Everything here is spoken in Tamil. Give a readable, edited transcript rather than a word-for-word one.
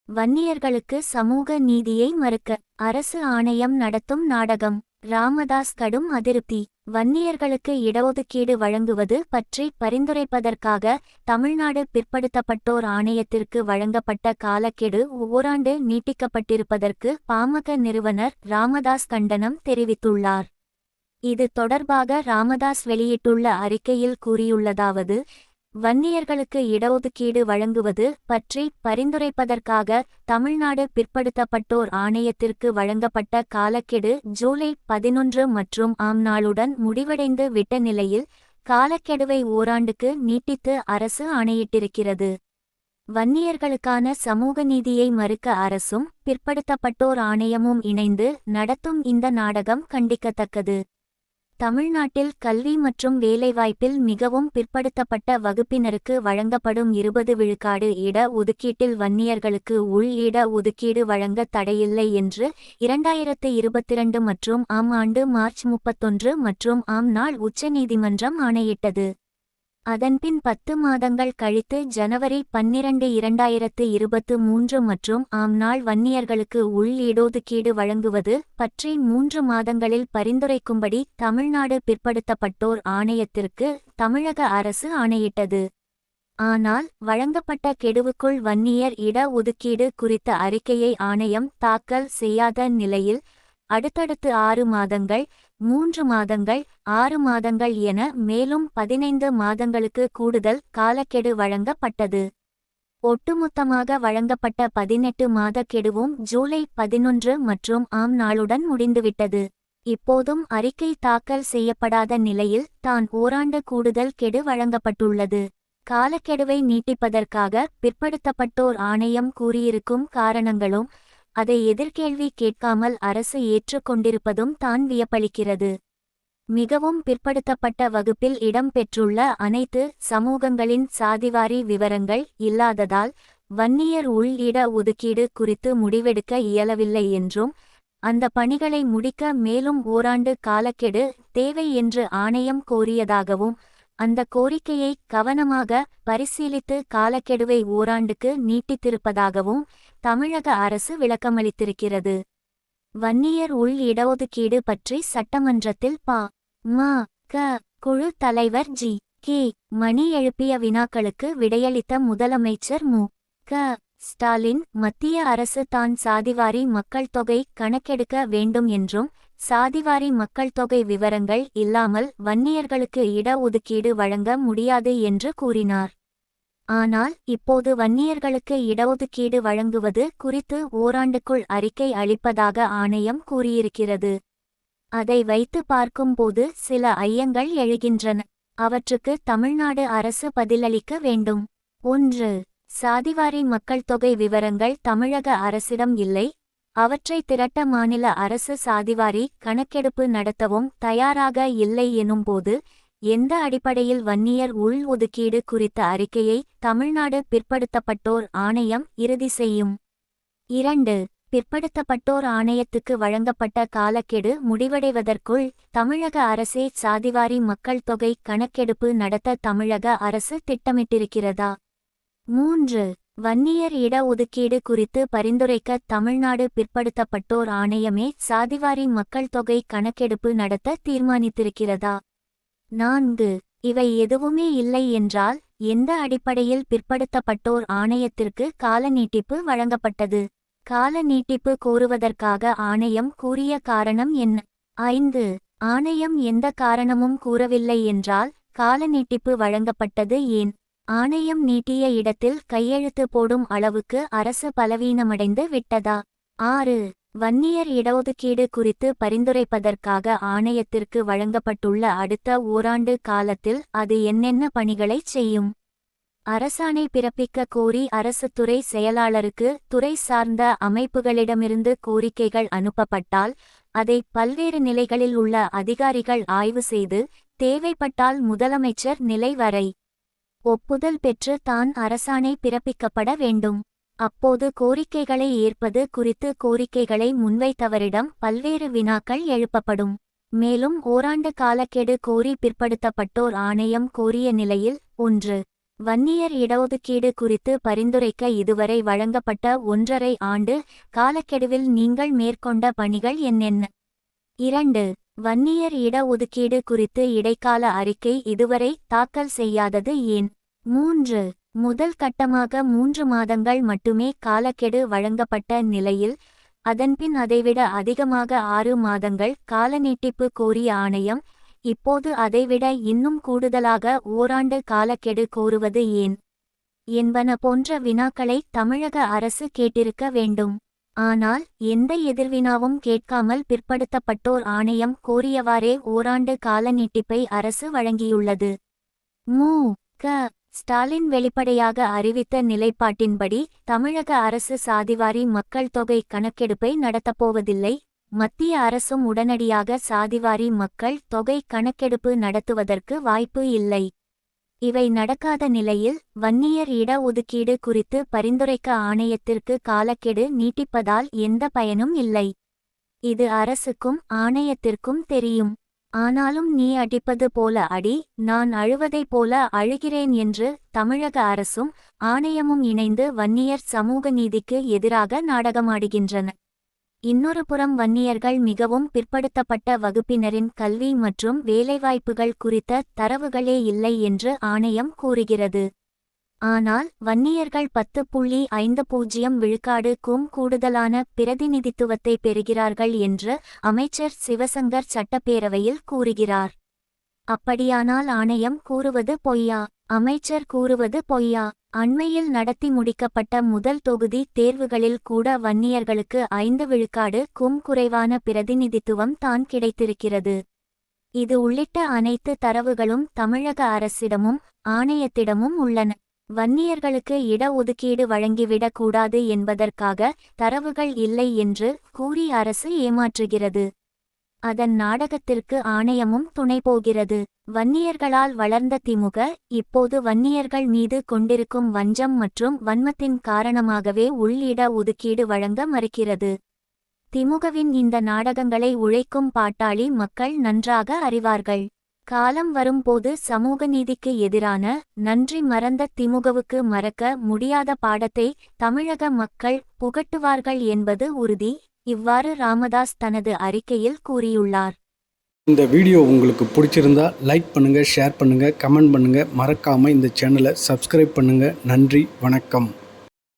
வன்னியர்களுக்கு சமூக நீதியை மறுக்க அரசு ஆணையம் நடத்தும் நாடகம். ராமதாஸ் கடும் அதிருப்தி. வன்னியர்களுக்கு இடஒதுக்கீடு வழங்குவது பற்றி பரிந்துரைப்பதற்காக தமிழ்நாடு பிற்படுத்தப்பட்டோர் ஆணையத்திற்கு வழங்கப்பட்ட காலக்கெடு ஓராண்டு நீட்டிக்கப்பட்டிருப்பதற்கு பாமக நிறுவனர் ராமதாஸ் கண்டனம் தெரிவித்துள்ளார். இது தொடர்பாக ராமதாஸ் வெளியிட்டுள்ள அறிக்கையில் கூறியுள்ளதாவது: வன்னியர்களுக்கு இடஒதுக்கீடு வழங்குவது பற்றி பரிந்துரைப்பதற்காக தமிழ்நாடு பிற்படுத்தப்பட்டோர் ஆணையத்திற்கு வழங்கப்பட்ட காலக்கெடு ஜூலை 11 மற்றும் ஆம் நாளுடன் முடிவடைந்து விட்ட நிலையில் காலக்கெடுவை ஓராண்டுக்கு நீட்டித்து அரசு ஆணையிட்டிருக்கிறது. வன்னியர்களுக்கான சமூக நீதியை மறுக்க அரசும் பிற்படுத்தப்பட்டோர் ஆணையமும் இணைந்து நடத்தும் இந்த நாடகம் கண்டிக்கத்தக்கது. தமிழ்நாட்டில் கல்வி மற்றும் வேலைவாய்ப்பில் மிகவும் பிற்படுத்தப்பட்ட வகுப்பினருக்கு வழங்கப்படும் 20 விழுக்காடு இட ஒதுக்கீட்டில் வன்னியர்களுக்கு உள் இட ஒதுக்கீடு வழங்க தடையில்லை என்று 2022 மற்றும் ஆம் ஆண்டு மார்ச் 31 மற்றும் ஆம் நாள் உச்சநீதிமன்றம் ஆணையிட்டது. அதன்பின் 10 மாதங்கள் கழித்து ஜனவரி 12, 2023 மற்றும் ஆம் நாள் வன்னியர்களுக்கு உள் இடஒதுக்கீடு வழங்குவது பற்றி 3 மாதங்களில் பரிந்துரைக்கும்படி தமிழ்நாடு பிற்படுத்தப்பட்டோர் ஆணையத்திற்கு தமிழக அரசு ஆணையிட்டது. ஆனால் வழங்கப்பட்ட கெடுவுக்குள் வன்னியர் இட ஒதுக்கீடு குறித்த அறிக்கையை ஆணையம் தாக்கல் செய்யாத நிலையில் அடுத்தடுத்து 6 மாதங்கள், 3 மாதங்கள், 6 மாதங்கள் என மேலும் 15 மாதங்களுக்கு கூடுதல் காலக்கெடு வழங்கப்பட்டது. ஒட்டுமொத்தமாக வழங்கப்பட்ட 18 மாத கெடுவும் ஜூலை 11 மற்றும் ஆம் நாளுடன் முடிந்துவிட்டது. இப்போதும் அறிக்கை தாக்கல் செய்யப்படாத நிலையில் தான் ஓராண்டு கூடுதல் கெடு வழங்கப்பட்டுள்ளது. காலக்கெடுவை நீட்டிப்பதற்காக பிற்படுத்தப்பட்டோர் ஆணையம் கூறியிருக்கும் காரணங்களும் அதை எதிர்கேள்வி கேட்காமல் அரசு ஏற்றுக்கொண்டிருப்பதும் தான் வியப்பளிக்கிறது. மிகவும் பிற்படுத்தப்பட்ட வகுப்பில் இடம் பெற்றுள்ள அனைத்து சமூகங்களின் சாதிவாரி விவரங்கள் இல்லாததால் வன்னியர் உள் இட ஒதுக்கீடு குறித்து முடிவெடுக்க இயலவில்லை என்றும் அந்த பணிகளை முடிக்க மேலும் ஓராண்டு காலக்கெடு தேவை என்று ஆணையம் கோரியதாகவும் அந்த கோரிக்கையை கவனமாக பரிசீலித்து காலக்கெடுவை ஓராண்டுக்கு நீட்டித்திருப்பதாகவும் தமிழக அரசு விளக்கமளித்திருக்கிறது. வன்னியர் உள் இடஒதுக்கீடு பற்றி சட்டமன்றத்தில் பா.ம.க. குழு தலைவர் ஜி.கே. மணி எழுப்பிய வினாக்களுக்கு விடையளித்த முதலமைச்சர் மு.க. ஸ்டாலின், மத்திய அரசு தான் சாதிவாரி மக்கள் தொகை கணக்கெடுக்க வேண்டும் என்றும் சாதிவாரி மக்கள் தொகை விவரங்கள் இல்லாமல் வன்னியர்களுக்கு இட ஒதுக்கீடு வழங்க முடியாது என்று கூறினார். ஆனால் இப்போது வன்னியர்களுக்கு இடஒதுக்கீடு வழங்குவது குறித்து ஓராண்டுக்குள் அறிக்கை அளிப்பதாக ஆணையம் கூறியிருக்கிறது. அதை வைத்து பார்க்கும்போது சில ஐயங்கள் எழுகின்றன. அவற்றுக்கு தமிழ்நாடு அரசு பதிலளிக்க வேண்டும். 1. சாதிவாரி மக்கள் தொகை விவரங்கள் தமிழக அரசிடம் இல்லை. அவற்றை திரட்ட மாநில அரசு சாதிவாரி கணக்கெடுப்பு நடத்தவும் தயாராக இல்லை எனும்போது எந்த அடிப்படையில் வன்னியர் உள் ஒதுக்கீடு குறித்த அறிக்கையை தமிழ்நாடு பிற்படுத்தப்பட்டோர் ஆணையம் இறுதி செய்யும்? 2. பிற்படுத்தப்பட்டோர் ஆணையத்துக்கு வழங்கப்பட்ட காலக்கெடு முடிவடைவதற்குள் தமிழக அரசே சாதிவாரி மக்கள் தொகை கணக்கெடுப்பு நடத்த தமிழக அரசு திட்டமிட்டிருக்கிறதா? 3. வன்னியர் இட ஒதுக்கீடு குறித்து பரிந்துரைக்க தமிழ்நாடு பிற்படுத்தப்பட்டோர் ஆணையமே சாதிவாரி மக்கள் தொகை கணக்கெடுப்பு நடத்த தீர்மானித்திருக்கிறதா? 4. இவை எதுவுமே இல்லை என்றால் எந்த அடிப்படையில் பிற்படுத்தப்பட்டோர் ஆணையத்திற்கு கால நீட்டிப்பு வழங்கப்பட்டது? கால நீட்டிப்பு கோருவதற்காக ஆணையம் கூறிய காரணம் என்ன? 5. ஆணையம் எந்த காரணமும் கூறவில்லை என்றால் கால நீட்டிப்பு வழங்கப்பட்டது ஏன்? ஆணையம் நீட்டிய இடத்தில் கையெழுத்து போடும் அளவுக்கு அரசு பலவீனமடைந்து விட்டதா? 6. வன்னியர் இடஒதுக்கீடு குறித்து பரிந்துரைப்பதற்காக ஆணையத்திற்கு வழங்கப்பட்டுள்ள அடுத்த ஓராண்டு காலத்தில் அது என்னென்ன பணிகளைச் செய்யும்? அரசாணை பிறப்பிக்க கோரி அரசு துறை செயலாளருக்கு துறை சார்ந்த அமைப்புகளிடமிருந்து கோரிக்கைகள் அனுப்பப்பட்டால் அதை பல்வேறு நிலைகளில் உள்ள அதிகாரிகள் ஆய்வு செய்து தேவைப்பட்டால் முதலமைச்சர் நிலை வரை ஒப்புதல் பெற்று தான் அரசாணை பிறப்பிக்கப்பட வேண்டும். அப்போது கோரிக்கைகளை ஏற்பது குறித்து கோரிக்கைகளை முன்வைத்தவரிடம் பல்வேறு வினாக்கள் எழுப்பப்படும். மேலும் ஓராண்டு காலக்கெடு கோரி பிற்படுத்தப்பட்டோர் ஆணையம் கோரிய நிலையில் 1. வன்னியர் இடஒதுக்கீடு குறித்து பரிந்துரைக்க இதுவரை வழங்கப்பட்ட 1½ ஆண்டு காலக்கெடுவில் நீங்கள் மேற்கொண்ட பணிகள் என்னென்ன? 2. வன்னியர் இடஒதுக்கீடு குறித்து இடைக்கால அறிக்கை இதுவரை தாக்கல் செய்யாதது ஏன்? 3. முதல் கட்டமாக 3 மாதங்கள் மட்டுமே காலக்கெடு வழங்கப்பட்ட நிலையில் அதன்பின் அதைவிட அதிகமாக 6 மாதங்கள் கால நீட்டிப்பு கோரிய ஆணையம் இப்போது அதைவிட இன்னும் கூடுதலாக ஓராண்டு காலக்கெடு கோருவது ஏன்? என்பன போன்ற வினாக்களை தமிழக அரசு கேட்டிருக்க வேண்டும். ஆனால் எந்த எதிர்வினாவும் கேட்காமல் பிற்படுத்தப்பட்டோர் ஆணையம் கோரியவாறே ஓராண்டு கால நீட்டிப்பை அரசு வழங்கியுள்ளது. மு. க. ஸ்டாலின் வெளிப்படையாக அறிவித்த நிலைப்பாட்டின்படி தமிழக அரசு சாதிவாரி மக்கள் தொகை கணக்கெடுப்பை நடத்தப்போவதில்லை. மத்திய அரசும் உடனடியாக சாதிவாரி மக்கள் தொகை கணக்கெடுப்பு நடத்துவதற்கு வாய்ப்பு இல்லை. இவை நடக்காத நிலையில் வன்னியர் இட ஒதுக்கீடு குறித்து பரிந்துரைக்க ஆணையத்திற்கு காலக்கெடு நீட்டிப்பதால் எந்த பயனும் இல்லை. இது அரசுக்கும் ஆணையத்திற்கும் தெரியும். ஆனாலும் நீ அடிப்பது போல அடி, நான் அழுவதைப் போல அழுகிறேன் என்று தமிழக அரசும் ஆணையமும் இணைந்து வன்னியர் சமூக நீதிக்கு எதிராக நாடகமாடுகின்றன. இன்னொரு புறம் வன்னியர்கள் மிகவும் பிற்படுத்தப்பட்ட வகுப்பினரின் கல்வி மற்றும் வேலைவாய்ப்புகள் குறித்த தரவுகளே இல்லை என்று ஆணையம் கூறுகிறது. ஆனால் வன்னியர்கள் 10.50 விழுக்காடுக்கும் கூடுதலான பிரதிநிதித்துவத்தை பெறுகிறார்கள் என்று அமைச்சர் சிவசங்கர் சட்டப்பேரவையில் கூறுகிறார். அப்படியானால் ஆணையம் கூறுவது பொய்யா? அமைச்சர் கூறுவது பொய்யா? அண்மையில் நடத்தி முடிக்கப்பட்ட முதல் தொகுதி தேர்வுகளில் கூட வன்னியர்களுக்கு 5 விழுக்காடுக்கும் குறைவான பிரதிநிதித்துவம் தான் கிடைத்திருக்கிறது. இது உள்ளிட்ட அனைத்து தரவுகளும் தமிழக அரசிடமும் ஆணையத்திடமும் உள்ளன. வன்னியர்களுக்கு இட ஒதுக்கீடு வழங்கிவிடக் கூடாது என்பதற்காக தரவுகள் இல்லை என்று கூறி அரசு ஏமாற்றுகிறது. அதன் நாடகத்திற்கு ஆணையமும் துணை போகிறது. வன்னியர்களால் வளர்ந்த திமுக இப்போது வன்னியர்கள் மீது கொண்டிருக்கும் வஞ்சம் மற்றும் வன்மத்தின் காரணமாகவே இட ஒதுக்கீடு வழங்க மறுக்கிறது. திமுகவின் இந்த நாடகங்களை உழைக்கும் பாட்டாளி மக்கள் நன்றாக அறிவார்கள். காலம் வரும்போது சமூக நீதிக்கு எதிரான நன்றி மறந்த திமுகவுக்கு மறக்க முடியாத பாடத்தை தமிழக மக்கள் புகட்டுவார்கள் என்பது உறுதி. இவ்வாறு ராமதாஸ் தனது அறிக்கையில் கூறியுள்ளார். இந்த வீடியோ உங்களுக்கு பிடிச்சிருந்தா லைக் பண்ணுங்கள், ஷேர் பண்ணுங்கள், கமெண்ட் பண்ணுங்கள். மறக்காமல் இந்த சேனலை சப்ஸ்கிரைப் பண்ணுங்கள். நன்றி, வணக்கம்.